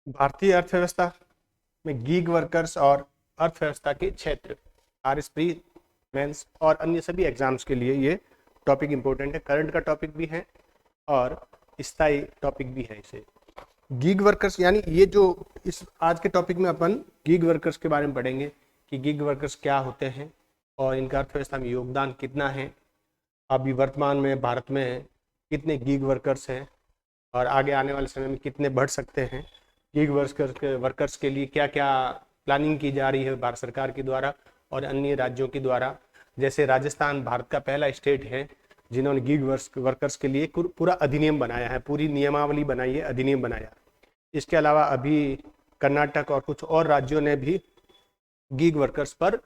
भारतीय अर्थव्यवस्था में गीग वर्कर्स और अर्थव्यवस्था के क्षेत्र, आरएसपी, मेंस और अन्य सभी एग्जाम्स के लिए ये टॉपिक इंपॉर्टेंट है। करंट का टॉपिक भी है और स्थायी टॉपिक भी है। इसे गीग वर्कर्स यानी ये जो इस आज के टॉपिक में अपन गीग वर्कर्स के बारे में पढ़ेंगे कि गीग वर्कर्स क्या होते हैं और इनका अर्थव्यवस्था में योगदान कितना है, अभी वर्तमान में भारत में कितने गीग वर्कर्स हैं और आगे आने वाले समय में कितने बढ़ सकते हैं। गीग वर्कर्स के लिए क्या क्या प्लानिंग की जा रही है भारत सरकार के द्वारा और अन्य राज्यों के द्वारा। जैसे राजस्थान भारत का पहला स्टेट है जिन्होंने गीग वर्कर्स के लिए पूरा अधिनियम बनाया है, पूरी नियमावली बनाई है, अधिनियम बनाया। इसके अलावा अभी कर्नाटक और कुछ और राज्यों ने भी गीग वर्कर्स पर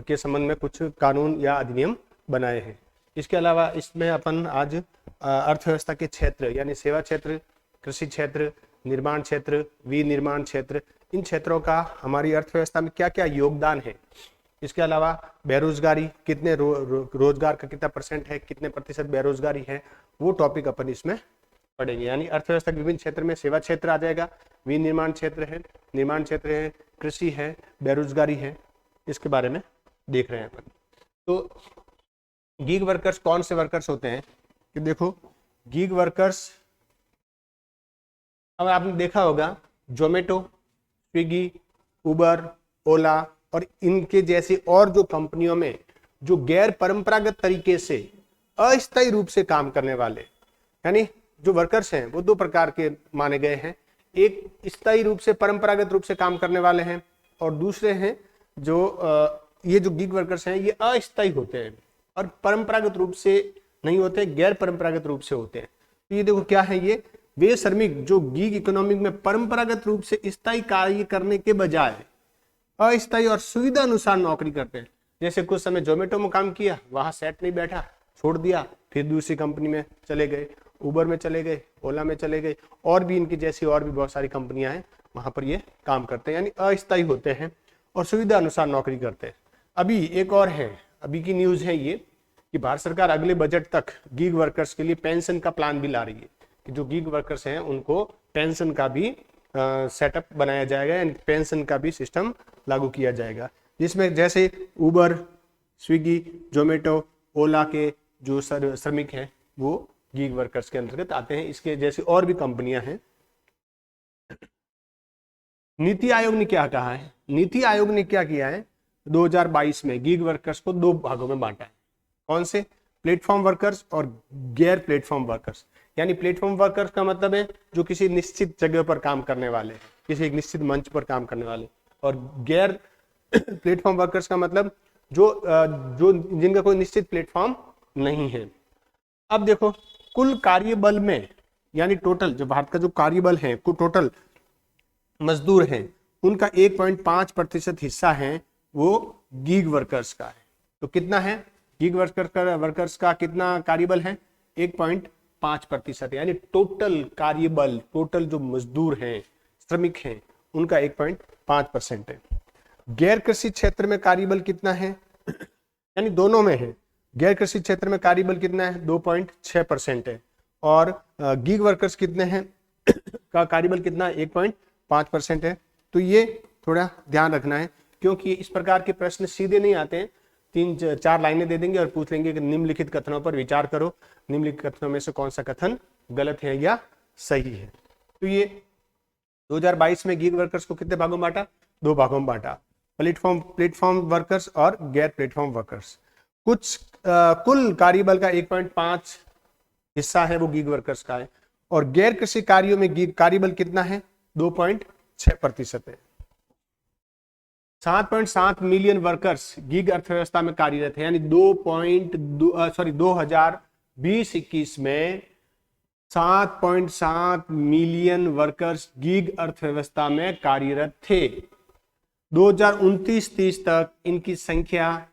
के संबंध में कुछ कानून या अधिनियम बनाए हैं। इसके अलावा इसमें अपन आज अर्थव्यवस्था के क्षेत्र यानी सेवा क्षेत्र, कृषि क्षेत्र, निर्माण क्षेत्र, विनिर्माण क्षेत्र, इन क्षेत्रों का हमारी अर्थव्यवस्था में क्या क्या योगदान है। इसके अलावा बेरोजगारी, कितने रोजगार का कितना परसेंट है, कितने प्रतिशत बेरोजगारी है, वो टॉपिक अपन इसमें पढ़ेंगे। यानी अर्थव्यवस्था के विभिन्न क्षेत्र में सेवा क्षेत्र आ जाएगा, विनिर्माण क्षेत्र है, निर्माण क्षेत्र है, कृषि है, बेरोजगारी है, इसके बारे में देख रहे हैं अपन। तो गीग वर्कर्स कौन से वर्कर्स होते हैं कि देखो, गीग वर्कर्स अब आपने देखा होगा जोमेटो, स्विगी, उबर, ओला और इनके जैसी और जो कंपनियों में जो गैर परंपरागत तरीके से अस्थायी रूप से काम करने वाले, यानी जो वर्कर्स हैं वो दो प्रकार के माने गए हैं। एक स्थायी रूप से परंपरागत रूप से काम करने वाले हैं और दूसरे हैं जो ये जो गीग वर्कर्स हैं ये अस्थायी होते हैं और परंपरागत रूप से नहीं होते, गैर परंपरागत रूप से होते हैं। तो ये देखो क्या है, ये वे श्रमिक जो गीग इकोनॉमिक में परंपरागत रूप से स्थायी कार्य करने के बजाय अस्थायी और सुविधा अनुसार नौकरी करते हैं। जैसे कुछ समय जोमेटो में काम किया, वहां सेट नहीं बैठा, छोड़ दिया, फिर दूसरी कंपनी में चले गए, उबर में चले गए, ओला में चले गए, और भी इनकी जैसी और भी बहुत सारी कंपनियां हैं, वहां पर ये काम करते हैं, यानी अस्थायी होते हैं और सुविधा अनुसार नौकरी करते हैं। अभी एक और है, अभी की न्यूज है ये कि भारत सरकार अगले बजट तक गीग वर्कर्स के लिए पेंशन का प्लान भी ला रही है कि जो गीग वर्कर्स हैं उनको पेंशन का भी सेटअप बनाया जाएगा, यानी पेंशन का भी सिस्टम लागू किया जाएगा, जिसमें जैसे उबर, स्विगी, जोमेटो, ओला के जो श्रमिक हैं वो गीग वर्कर्स के अंतर्गत आते हैं। इसके जैसी और भी कंपनियां हैं। नीति आयोग ने क्या कहा है, नीति आयोग ने क्या किया है, 2022 में गीग वर्कर्स को दो भागों में बांटा है। कौन से? प्लेटफॉर्म वर्कर्स और गैर प्लेटफॉर्म वर्कर्स। यानी प्लेटफॉर्म वर्कर्स का मतलब है जो किसी निश्चित जगह पर काम करने वाले हैं, किसी एक निश्चित मंच पर काम करने वाले, और गैर प्लेटफॉर्म वर्कर्स का मतलब जो जिनका कोई निश्चित प्लेटफॉर्म नहीं है। अब देखो, कुल कार्यबल में यानी टोटल जो भारत का जो कार्यबल है, कुल टोटल मजदूर हैं, उनका 1.5% हिस्सा है वो गीग वर्कर्स का है। तो कितना है गीग वर्कर्स का कितना कार्यबल है? 1.5%, यानी टोटल कार्यबल, टोटल जो मजदूर हैं, श्रमिक हैं, उनका 1.5% है। गैर कृषि क्षेत्र में कार्यबल कितना है? यानी दोनों में है। गैर कृषि क्षेत्र में कार्यबल कितना है? 2.6% है। और गीग वर्कर्स कितने हैं का कार्यबल कितना? 1.5% है। तो ये थोड़ा ध्यान रखना है, क्योंकि इस प्रकार के प्रश्न सीधे नहीं आते हैं। 3-4 लाइनें दे देंगे और पूछ लेंगे कि निम्नलिखित कथनों पर विचार करो, निम्नलिखित कथनों में से कौन सा कथन गलत है या सही है। तो ये 2022 में गीग वर्कर्स को कितने भागों में बांटा? 2 भागों में बांटा, प्लेटफॉर्म वर्कर्स और गैर प्लेटफॉर्म वर्कर्स। कुल कार्यबल का 1.5 हिस्सा है वो गीग वर्कर्स का है, और गैर कृषि कार्यों में गीग कार्यबल कितना है? 2.6% है। 7.7 मिलियन वर्कर्स गीग अर्थव्यवस्था में कार्यरत है, यानी 2020-21 में 7.7 मिलियन वर्कर्स गीग अर्थव्यवस्था में कार्यरत थे। 2029-30 तक इनकी संख्या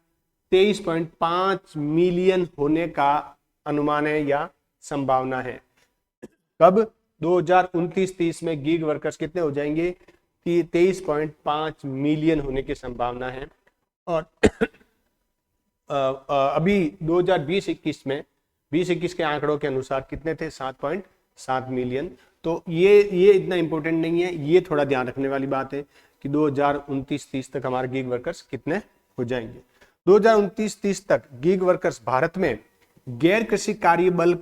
23.5 मिलियन होने का अनुमान है या संभावना है। कब? 2029-30 में गीग वर्कर्स कितने हो जाएंगे? 23.5 मिलियन होने की संभावना है। और अभी 2020-21 में 2021 के आंकड़ों के अनुसार कितने थे? 7.7 मिलियन। तो ये इतना इंपॉर्टेंट नहीं है, ये थोड़ा ध्यान रखने वाली बात है कि 2029-30 तक हमारे गिग वर्कर्स कितने हो जाएंगे। 2029-30 तक गिग वर्कर्स भारत में गैर कृषि कार्यबल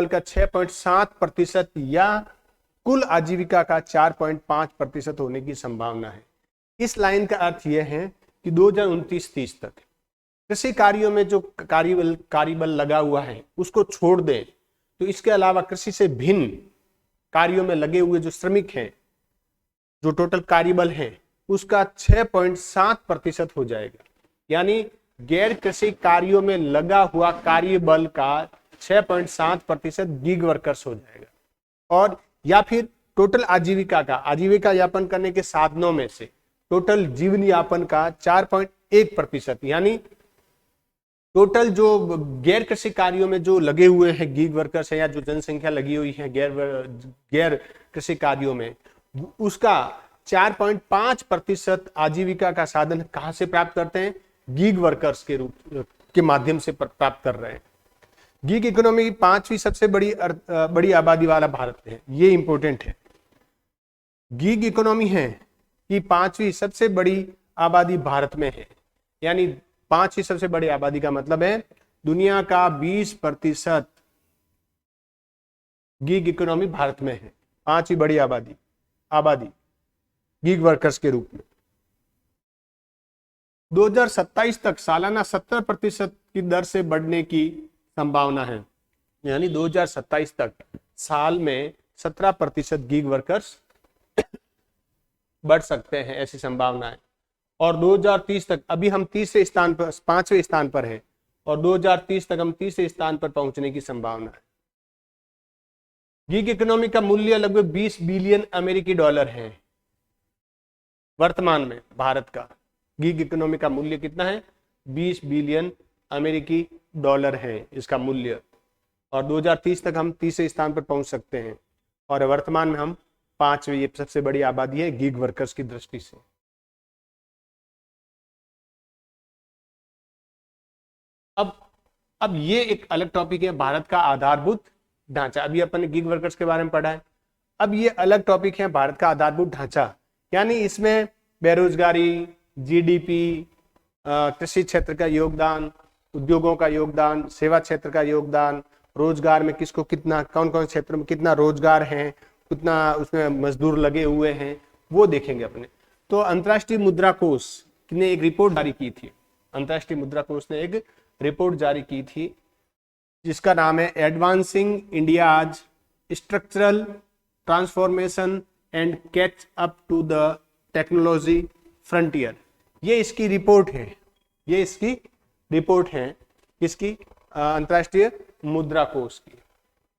का 6.7% या कुल आजीविका का 4.5% होने की संभावना है। इस लाइन का अर्थ यह है कि 2029-30 तक कृषि कार्यों में जो कार्यबल लगा हुआ है उसको छोड़ दें, तो इसके अलावा कृषि से भिन्न कार्यों में लगे हुए जो श्रमिक हैं, जो टोटल कार्यबल है उसका 6.7% हो जाएगा। यानी गैर कृषि कार्यों में लगा हुआ कार्यबल का 6.7% गिग वर्कर्स हो जाएगा। और या फिर टोटल आजीविका यापन करने के साधनों में से टोटल जीवन यापन का 4.1%, यानी टोटल जो गैर कृषि कार्यों में जो लगे हुए हैं गिग वर्कर्स है या जो जनसंख्या लगी हुई है गैर कृषि कार्यों में, उसका 4.5% आजीविका का साधन कहां से प्राप्त करते हैं? गिग वर्कर्स के माध्यम से प्राप्त कर रहे हैं। गिग इकोनॉमी की 5वीं सबसे बड़ी आबादी वाला भारत है, ये इंपॉर्टेंट है। गिग इकोनॉमी है कि 5वीं सबसे बड़ी आबादी भारत में है, यानी 5वीं सबसे बड़ी आबादी का मतलब है दुनिया का 20% गिग इकोनॉमी भारत में है। 5वीं बड़ी आबादी गिग वर्कर्स के रूप में। 2027 तक सालाना 70% की दर से बढ़ने की संभावना है, यानी 2027 तक साल में 17% गिग वर्कर्स बढ़ सकते हैं, ऐसी संभावना है। और 2030 तक अभी हम 5वें स्थान पर हैं और 2030 तक हम 3रे स्थान पर पहुंचने की संभावना है। गिग इकोनॉमी का मूल्य लगभग 20 बिलियन अमेरिकी डॉलर है वर्तमान में। भारत का गिग इकोनॉमी का मूल्य कितना है? 20 बिलियन अमेरिकी डॉलर है इसका मूल्य, और 2030 तक हम 3रे स्थान पर पहुंच सकते हैं, और वर्तमान में हम 5वीं, ये सबसे बड़ी आबादी है गिग वर्कर्स की दृष्टि से। अब ये एक अलग टॉपिक है, भारत का आधारभूत ढांचा। अभी अपन ने गिग वर्कर्स के बारे में पढ़ा है, अब ये अलग टॉपिक है भारत का आधारभूत ढांचा, यानी इसमें बेरोजगारी, जीडीपी, कृषि क्षेत्र का योगदान, उद्योगों का योगदान, सेवा क्षेत्र का योगदान, रोजगार में किसको कितना, कौन कौन क्षेत्र में कितना रोजगार है, कितना उसमें मजदूर लगे हुए हैं, वो देखेंगे अपने। तो अंतर्राष्ट्रीय मुद्रा कोष ने एक रिपोर्ट जारी की थी, अंतर्राष्ट्रीय मुद्रा कोष ने एक रिपोर्ट जारी की थी जिसका नाम है advancing India's structural transformation and catch up to the technology frontier. ये इसकी रिपोर्ट है, इसकी अंतर्राष्ट्रीय मुद्रा कोष की,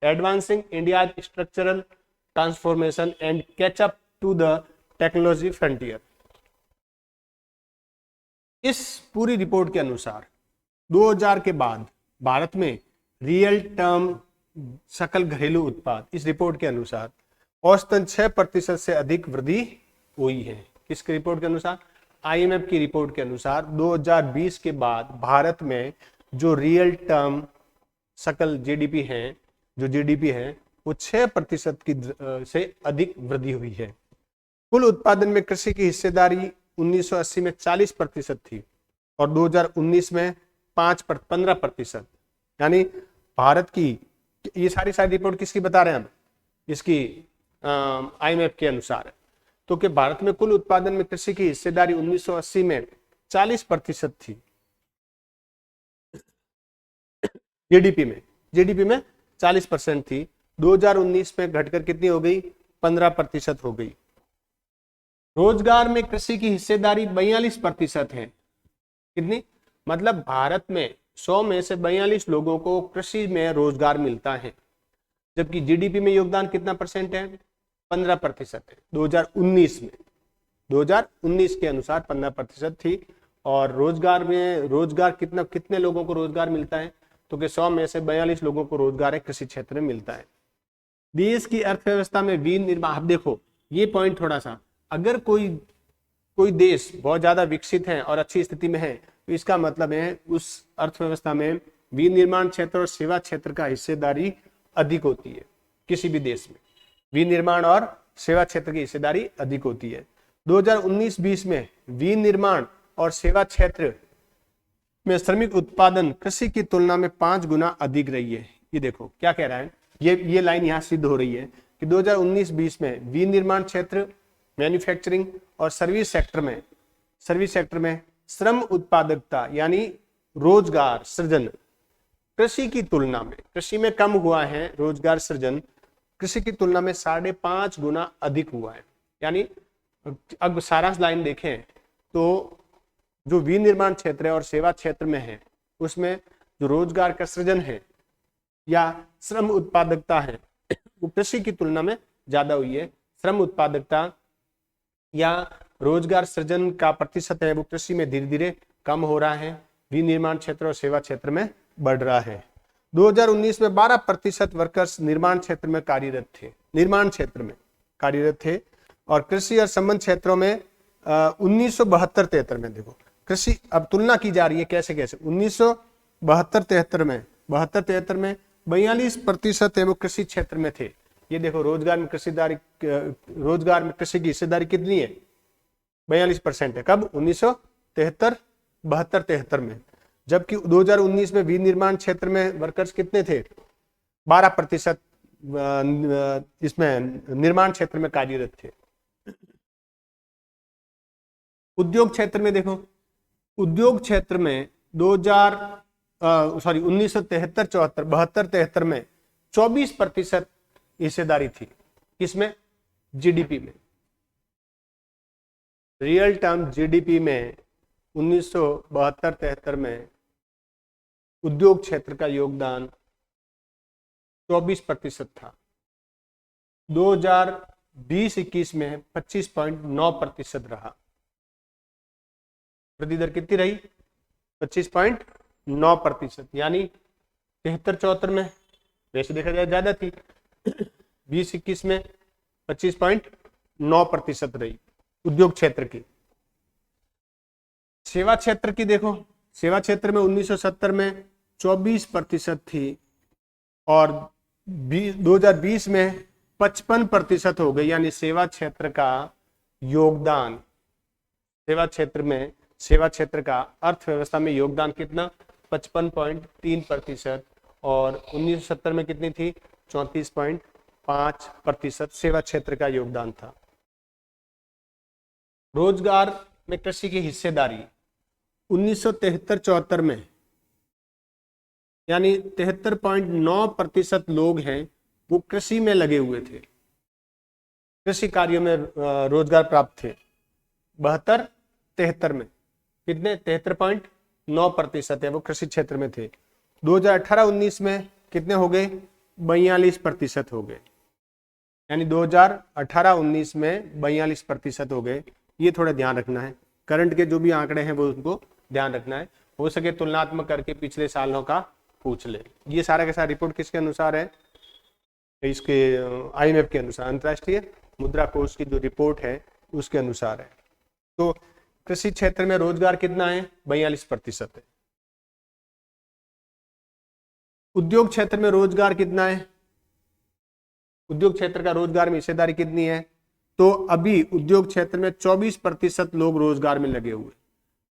advancing India structural transformation and catch up to the technology frontier. इस पूरी रिपोर्ट के अनुसार 2000 के बाद भारत में रियल टर्म सकल घरेलू उत्पाद, इस रिपोर्ट के अनुसार औसतन 6% से अधिक वृद्धि हुई है। किसकी रिपोर्ट के अनुसार? आईएमएफ की रिपोर्ट के अनुसार 2020 के बाद भारत में जो रियल टर्म सकल जीडीपी है, वो 6% की से अधिक वृद्धि हुई है। कुल उत्पादन में कृषि की हिस्सेदारी 1980 में 40% थी और 2019 में 15%। यानी भारत की ये सारी रिपोर्ट किसकी बता रहे हैं हम? इसकी आईएमएफ के अनुसार है। तो कि भारत में कुल उत्पादन में कृषि की हिस्सेदारी 1980 में 40% थी, जीडीपी में 40% थी, 2019 में घटकर कितनी हो गई? 15% हो गई। रोजगार में कृषि की हिस्सेदारी 42% है। कितनी? मतलब भारत में 100 में से 42 लोगों को कृषि में रोजगार मिलता है, जबकि जीडीपी में योगदान कितना परसेंट है? 15% है। 2019 के अनुसार 15% थी। और रोजगार कितने लोगों को रोजगार मिलता है? तो कि 100 में से 42 लोगों को रोजगार है कृषि क्षेत्र में मिलता है। देश की अर्थव्यवस्था में विनिर्माण, अब देखो ये पॉइंट थोड़ा सा, अगर कोई देश बहुत ज्यादा विकसित है और अच्छी स्थिति में है तो इसका मतलब है उस अर्थव्यवस्था में विनिर्माण क्षेत्र और सेवा क्षेत्र का हिस्सेदारी अधिक होती है किसी भी देश में, विनिर्माण और सेवा क्षेत्र की हिस्सेदारी अधिक होती है। 2019-20 में विनिर्माण और सेवा क्षेत्र में श्रमिक उत्पादन कृषि की तुलना में 5 गुना अधिक रही है। ये देखो क्या कह रहा है, ये लाइन यहाँ सिद्ध हो रही है कि 2019-20 में विनिर्माण क्षेत्र, मैन्युफैक्चरिंग और सर्विस सेक्टर में श्रम उत्पादकता यानी रोजगार सृजन कृषि की तुलना में, कृषि में कम हुआ है रोजगार सृजन, कृषि की तुलना में 5.5 गुना अधिक हुआ है। यानी अब सारांश लाइन देखें तो जो विनिर्माण क्षेत्र है और सेवा क्षेत्र में है उसमें जो रोजगार का सृजन है या श्रम उत्पादकता है वो कृषि की तुलना में ज्यादा हुई है। श्रम उत्पादकता या रोजगार सृजन का प्रतिशत है वो कृषि में धीरे धीरे कम हो रहा है, विनिर्माण क्षेत्र और सेवा क्षेत्र में बढ़ रहा है। 2019 में 12% वर्कर्स निर्माण क्षेत्र में कार्यरत थे और कृषि और संबंध क्षेत्रों में 1972-73 में देखो कृषि, अब तुलना की जा रही है कैसे 1972-73 में 42% है वो कृषि क्षेत्र में थे। ये देखो रोजगार में कृषि की हिस्सेदारी कितनी है, 42% है। कब? 1973 में। जबकि 2019 में विनिर्माण क्षेत्र में वर्कर्स कितने थे, 12% इसमें निर्माण क्षेत्र में कार्यरत थे। उद्योग क्षेत्र में देखो, उद्योग क्षेत्र में 1973 में 24% हिस्सेदारी थी। किसमें? जीडीपी में, रियल टर्म जीडीपी में 1972-73 में उद्योग क्षेत्र का योगदान 24% था। 2020-21 में 25.9% रहा। वृद्धि दर कितनी रही? 25.9%, यानी 73-74 में वैसे देखा जाए ज्यादा थी, 20-21 में 25.9% रही उद्योग क्षेत्र की। सेवा क्षेत्र की देखो, सेवा क्षेत्र में 1970 में 24% थी और 2020 में 55% हो गई। यानी सेवा क्षेत्र का योगदान, सेवा क्षेत्र का अर्थव्यवस्था में योगदान कितना? 55.3% और 1970 में कितनी थी? 34.5% सेवा क्षेत्र का योगदान था। रोजगार में कृषि की हिस्सेदारी 1973-74 में यानी 73.9% लोग हैं वो कृषि में लगे हुए थे, कृषि कार्यों में रोजगार प्राप्त थे। 72-73 में कितने? 73.9% है वो कृषि क्षेत्र में थे। 2018-19 में कितने हो गए? 42% हो गए। यानी 2018-19 में 42% हो गए। ये थोड़ा ध्यान रखना है, करंट के जो भी आंकड़े हैं वो उनको ध्यान रखना है। हो सके तुलनात्मक करके पिछले सालों का पूछ ले। ये सारा का सारा रिपोर्ट किसके अनुसार है? इसके IMF के अनुसार, अंतर्राष्ट्रीय मुद्रा कोष की जो रिपोर्ट है उसके अनुसार है। तो कृषि क्षेत्र में रोजगार कितना है? 42% है। उद्योग क्षेत्र में रोजगार कितना है? उद्योग क्षेत्र का रोजगार में हिस्सेदारी कितनी है? तो अभी उद्योग क्षेत्र में 24% लोग रोजगार में लगे हुए।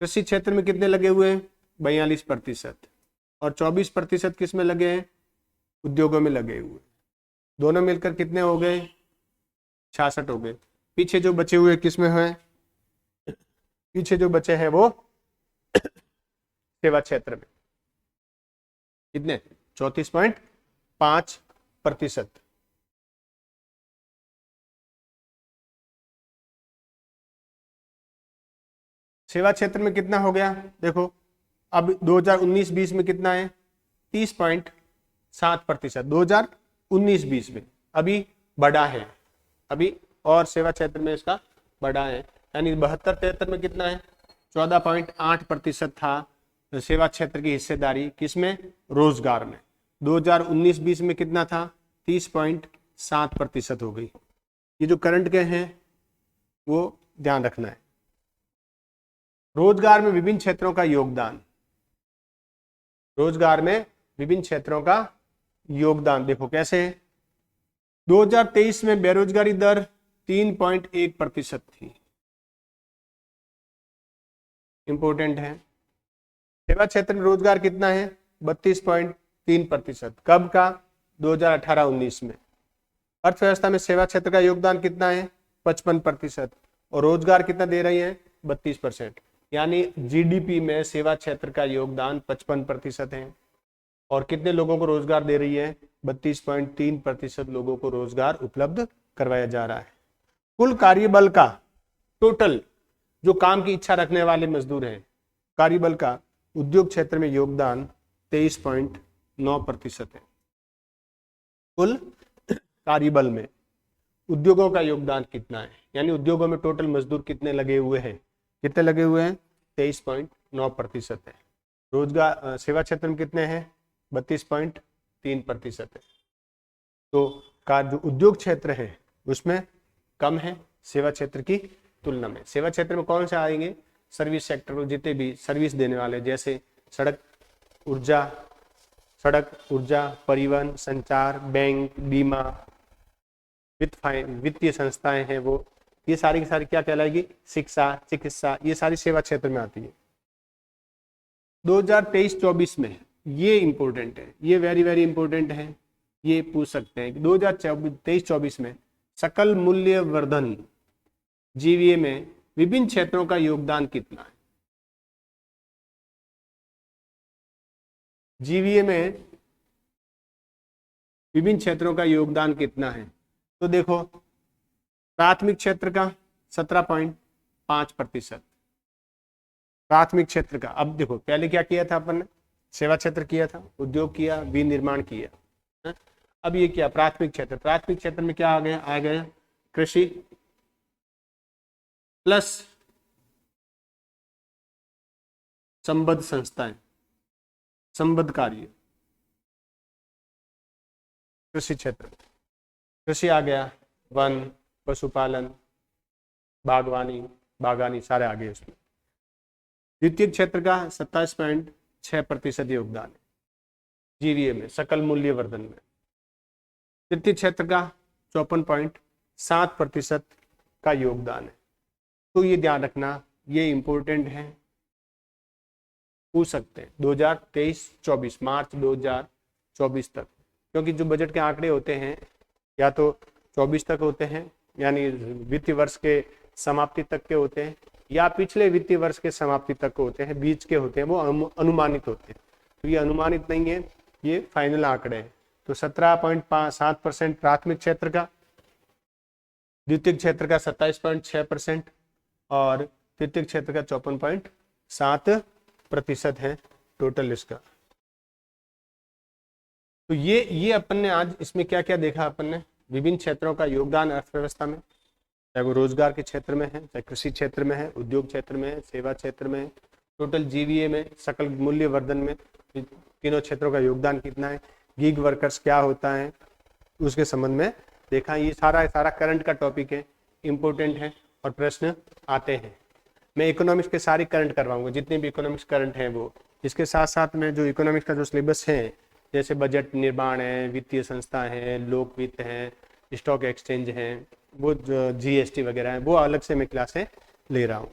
कृषि क्षेत्र में कितने लगे हुए हैं? 42%। और 24% किस में लगे हैं? उद्योगों में लगे हुए। दोनों मिलकर कितने हो गए? 66 हो गए। पीछे जो बचे हुए किस में हैं? पीछे जो बचे हैं वो सेवा क्षेत्र में। कितने? 34.5%। सेवा क्षेत्र में कितना हो गया? देखो अब 2019-20 में कितना है? 30.7%। 2019-20 में अभी बढ़ा है, अभी और सेवा क्षेत्र में इसका बढ़ा है। यानी 72-73 में कितना है? 14.8% था सेवा क्षेत्र की हिस्सेदारी, किसमें? रोजगार में। 2019-20 में कितना था? 30.7% हो गई। ये जो करंट के हैं वो ध्यान रखना है। रोजगार में विभिन्न क्षेत्रों का योगदान, रोजगार में विभिन्न क्षेत्रों का योगदान देखो कैसे है। 2023 में बेरोजगारी दर 3.1% थी, इंपॉर्टेंट है। सेवा क्षेत्र में रोजगार कितना है? 32.3%। कब का? 2018-19 में। अर्थव्यवस्था में सेवा क्षेत्र का योगदान कितना है? 55%। और रोजगार कितना दे रही है? 32%। यानी जीडीपी में सेवा क्षेत्र का योगदान 55% है। और कितने लोगों को रोजगार दे रही है? 32.3% लोगों को रोजगार उपलब्ध करवाया जा रहा है। कुल कार्यबल का टोटल जो काम की इच्छा रखने वाले मजदूर हैं, कार्यबल का उद्योग क्षेत्र में योगदान 23.9% है। कुल कार्यबल में उद्योगों का योगदान कितना है, यानी उद्योगों में टोटल मजदूर कितने लगे हुए हैं? कितने लगे हुए हैं? 23.9% है। रोजगार सेवा क्षेत्र में कितने हैं? 32.3% है। तो का जो उद्योग क्षेत्र है उसमें कम है सेवा क्षेत्र की तुलना में। सेवा क्षेत्र में कौन से आएंगे? सर्विस सेक्टर, जितने भी सर्विस देने वाले, जैसे सड़क ऊर्जा, परिवहन, संचार, बैंक, बीमा, वित्तीय संस्थाएं हैं वो, ये सारी की सारी क्या कहलाएगी? शिक्षा, चिकित्सा, ये सारी सेवा क्षेत्र में आती है। 2023-24 में ये इंपॉर्टेंट है, ये वेरी वेरी इंपॉर्टेंट है, ये पूछ सकते हैं कि 2023-24 में सकल मूल्य वर्धन जीवीए में विभिन्न क्षेत्रों का योगदान कितना है? जीवीए में विभिन्न क्षेत्रों का योगदान कितना है? तो देखो, प्राथमिक क्षेत्र का 17.5%। प्राथमिक क्षेत्र का, अब देखो पहले क्या किया था अपन ने? सेवा क्षेत्र किया था, उद्योग किया, विनिर्माण किया है? अब ये क्या? प्राथमिक क्षेत्र। प्राथमिक क्षेत्र में क्या आ गया? कृषि प्लस संबद्ध संस्थाएं, संबद्ध कार्य। कृषि क्षेत्र, कृषि आ गया, वन, पशुपालन, बागवानी सारे आ गए उसमें। द्वितीय क्षेत्र का 27.6% योगदान है जीवीए में, सकल मूल्य वर्धन में। तृतीय क्षेत्र का 54.7% का योगदान है। तो ये ध्यान रखना, ये इंपॉर्टेंट है, पूछ सकते हैं 2023-24, मार्च 2024 तक, क्योंकि जो बजट के आंकड़े होते हैं या तो 24 तक होते हैं, यानी वित्तीय वर्ष के समाप्ति तक के होते हैं, या पिछले वित्तीय वर्ष के समाप्ति तक के होते हैं, बीच के होते हैं, वो अनुमानित होते हैं। तो ये अनुमानित नहीं है, ये फाइनल आंकड़े हैं। तो 17.7% प्राथमिक क्षेत्र का, द्वितीय क्षेत्र का 27.6% और तृतीय क्षेत्र का 54.7% है टोटल इसका। तो ये अपन ने आज इसमें क्या क्या देखा? अपन ने विभिन्न क्षेत्रों का योगदान अर्थव्यवस्था में, चाहे वो रोजगार के क्षेत्र में है, चाहे कृषि क्षेत्र में है, उद्योग क्षेत्र में है, सेवा क्षेत्र में है, टोटल जीवीए में, सकल मूल्य वर्धन में, तीनों क्षेत्रों का योगदान कितना है, गीग वर्कर्स क्या होता है, उसके संबंध में देखा। ये सारा करंट का टॉपिक है, इंपॉर्टेंट है और प्रश्न आते हैं। मैं इकोनॉमिक्स के सारे करंट करवाऊंगा, जितने भी इकोनॉमिक्स करंट हैं वो। इसके साथ साथ में जो इकोनॉमिक्स का जो सिलेबस है, जैसे बजट निर्माण है, वित्तीय संस्था है, लोक वित्त है, स्टॉक एक्सचेंज है, वो जीएसटी वगैरह है, वो अलग से मैं क्लासें ले रहा हूँ।